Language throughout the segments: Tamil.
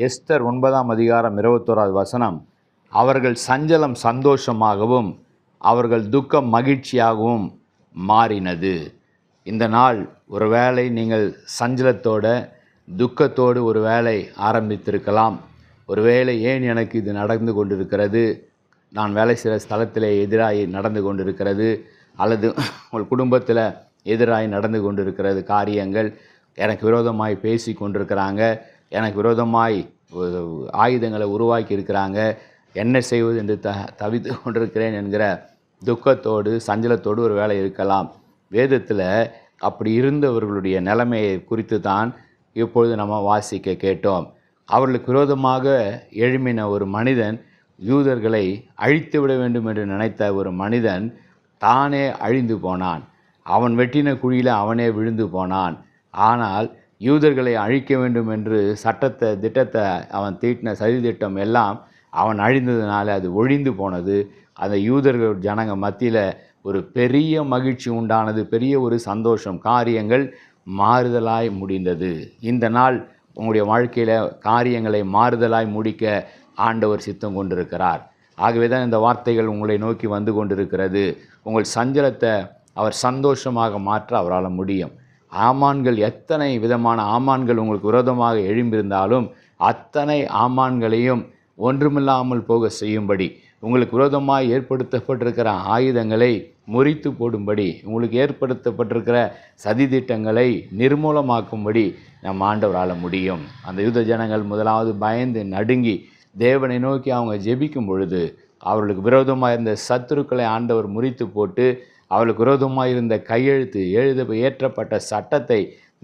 எஸ்தர் 9ஆம் அதிகாரம் 21வது வசனம், அவர்கள் சஞ்சலம் சந்தோஷமாகவும் அவர்கள் துக்கம் மகிழ்ச்சியாகவும் மாறினது. இந்த நாள் ஒரு வேளை நீங்கள் சஞ்சலத்தோட துக்கத்தோடு ஒரு வேளை ஆரம்பித்திருக்கலாம். ஒருவேளை ஏன் எனக்கு இது நடந்து கொண்டிருக்கிறது, நான் வேலை செய்கிற ஸ்தலத்தில் எதிராக நடந்து கொண்டிருக்கிறது, அல்லது உங்கள் குடும்பத்தில் எதிராக நடந்து கொண்டிருக்கிறது காரியங்கள், எனக்கு விரோதமாய் பேசி கொண்டிருக்கிறாங்க, எனக்கு விரோதமாய் ஆயுதங்களை உருவாக்கி இருக்கிறாங்க, என்ன செய்வது என்று தவித்து கொண்டிருக்கிறேன் என்கிற துக்கத்தோடு சஞ்சலத்தோடு ஒரு வேளை இருக்கலாம். வேதத்தில் அப்படி இருந்தவர்களுடைய நிலைமையை குறித்து தான் இப்பொழுது நம்ம வாசிக்க கேட்டோம். அவர்களுக்கு விரோதமாக எழும்பின ஒரு மனிதன், யூதர்களை அழித்து விட வேண்டும் என்று நினைத்த ஒரு மனிதன் தானே அழிந்து போனான். அவன் வெட்டின குழியில் அவனே விழுந்து போனான். ஆனால் யூதர்களை அழிக்க வேண்டும் என்று திட்டத்தை அவன் தீட்டின சதி திட்டம் எல்லாம் அவன் அழிந்ததுனால அது ஒழிந்து போனது. அந்த யூதர்கள் ஜனங்க மத்தியில் ஒரு பெரிய மகிழ்ச்சி உண்டானது, பெரிய ஒரு சந்தோஷம், காரியங்கள் மாறுதலாய் முடிந்தது. இந்த நாள் உங்களுடைய வாழ்க்கையில் காரியங்களை மாறுதலாய் முடிக்க ஆண்டவர் சித்தம் கொண்டிருக்கிறார். ஆகவே தான் இந்த வார்த்தைகள் உங்களை நோக்கி வந்து கொண்டிருக்கிறது. உங்கள் சஞ்சலத்தை அவர் சந்தோஷமாக மாற்ற அவரால் முடியும். ஆமான்கள், எத்தனை விதமான ஆமான்கள் உங்களுக்கு விரோதமாக எழும்பியிருந்தாலும் அத்தனை ஆமான்களையும் ஒன்றுமில்லாமல் போக செய்யும்படி, உங்களுக்கு விரோதமாக ஏற்படுத்தப்பட்டிருக்கிற ஆயுதங்களை முறித்து போடும்படி, உங்களுக்கு ஏற்படுத்தப்பட்டிருக்கிற சதி திட்டங்களை நிர்மூலமாக்கும்படி நம் ஆண்டவரால் முடியும். அந்த யூத ஜனங்கள் முதலாவது பயந்து நடுங்கி தேவனை நோக்கி அவங்க ஜெபிக்கும் பொழுது அவர்களுக்கு விரோதமாக இருந்த சத்துருக்களை ஆண்டவர் முறித்து போட்டு அவளுக்கு விரோதமாக இருந்த கையெழுத்து ஏற்றப்பட்ட சட்டத்தை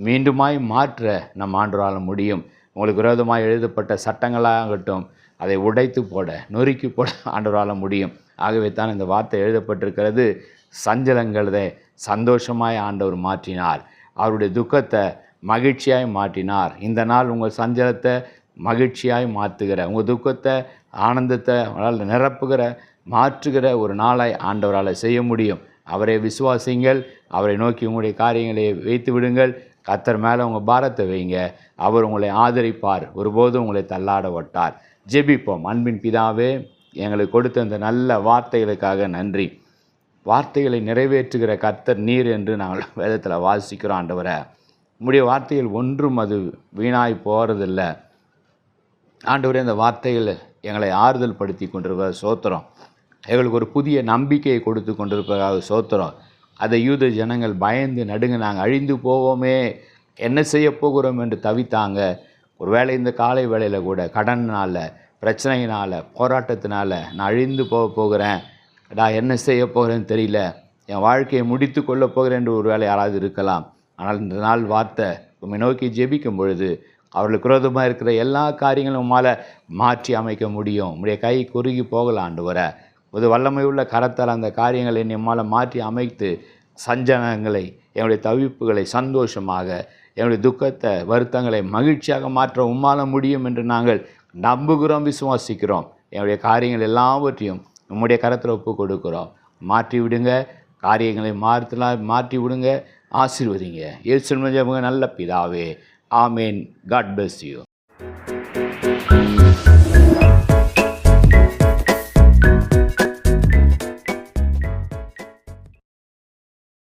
மீண்டுமாய் மாற்ற நம் ஆண்டவரால் முடியும். உங்களுக்கு விரோதமாக எழுதப்பட்ட சட்டங்களாகட்டும் அதை உடைத்து போட, நொறுக்கி போட ஆண்டவரால் முடியும். ஆகவே தான் இந்த வார்த்தை எழுதப்பட்டிருக்கிறது, சஞ்சலங்களை சந்தோஷமாய் ஆண்டவர் மாற்றினார், அவருடைய துக்கத்தை மகிழ்ச்சியாய் மாற்றினார். இந்த நாள் உங்கள் சஞ்சலத்தை மகிழ்ச்சியாய் மாற்றுகிற, உங்கள் துக்கத்தை ஆனந்தத்தை நிரப்புகிற, மாற்றுகிற ஒரு நாளாய் ஆண்டவரால் செய்ய முடியும். அவரை விசுவாசிங்கள், அவரை நோக்கி உங்களுடைய காரியங்களை வைத்து விடுங்கள், கர்த்தர் மேலே உங்கள் பாரத்தை வைங்க, அவர் உங்களை ஆதரிப்பார், ஒருபோதும் உங்களை தள்ளாட விட்டார். ஜெபிப்போம். அன்பின் பிதாவே, எங்களுக்கு கொடுத்த இந்த நல்ல வார்த்தைகளுக்காக நன்றி. வார்த்தைகளை நிறைவேற்றுகிற கர்த்தர் நீர் என்று நாங்கள் வேதத்தில் வாசிக்கிறோம். ஆண்டவரை, உம்முடைய வார்த்தைகள் ஒன்றும் அது வீணாய் போகிறதில்லை. ஆண்டவரே, இந்த வார்த்தைகள் எங்களை ஆறுதல் படுத்தி கொண்டிருக்கிற சோத்திரம், எங்களுக்கு ஒரு புதிய நம்பிக்கையை கொடுத்து கொண்டிருப்பதாக சோத்திரம். அதை யூத ஜனங்கள் பயந்து நடுங்க, நாங்கள் அழிந்து போவோமே, என்ன செய்ய போகிறோம் என்று தவித்தாங்க. ஒரு வேளை இந்த காலை வேளையில் கூட கடனால், பிரச்சனையினால், போராட்டத்தினால் நான் அழிந்து போகிறேன், நான் என்ன செய்ய போகிறேன்னு தெரியல, என் வாழ்க்கையை முடித்து கொள்ள போகிறேன் என்று ஒரு வேளை யாராவது இருக்கலாம். ஆனால் இந்த நாள் வார்த்தை உம்மை நோக்கி ஜெபிக்கும் பொழுது அவர்களுக்கு விரோதமாக இருக்கிற எல்லா காரியங்களும் உம்மால் மாற்றி அமைக்க முடியும். உம்முடைய கை குறுகி போகலாம் ஆண்டவரே. ஒரு வல்லமை உள்ள கரத்தால் அந்த காரியங்களை நம்மால் மாற்றி அமைத்து சஞ்சலங்களை, என்னுடைய தவிப்புகளை சந்தோஷமாக, என்னுடைய துக்கத்தை வருத்தங்களை மகிழ்ச்சியாக மாற்ற உம்மால் முடியும் என்று நாங்கள் நம்புகிறோம், விசுவாசிக்கிறோம். என்னுடைய காரியங்கள் எல்லாவற்றையும் உம்முடைய கரத்தில் ஒப்பு கொடுக்குறோம். மாற்றி விடுங்க, காரியங்களை மாற்றி விடுங்க, ஆசீர்வதிங்க. இயேசுவின் மூலமாக நல்ல பிதாவே, ஆமேன். God bless you.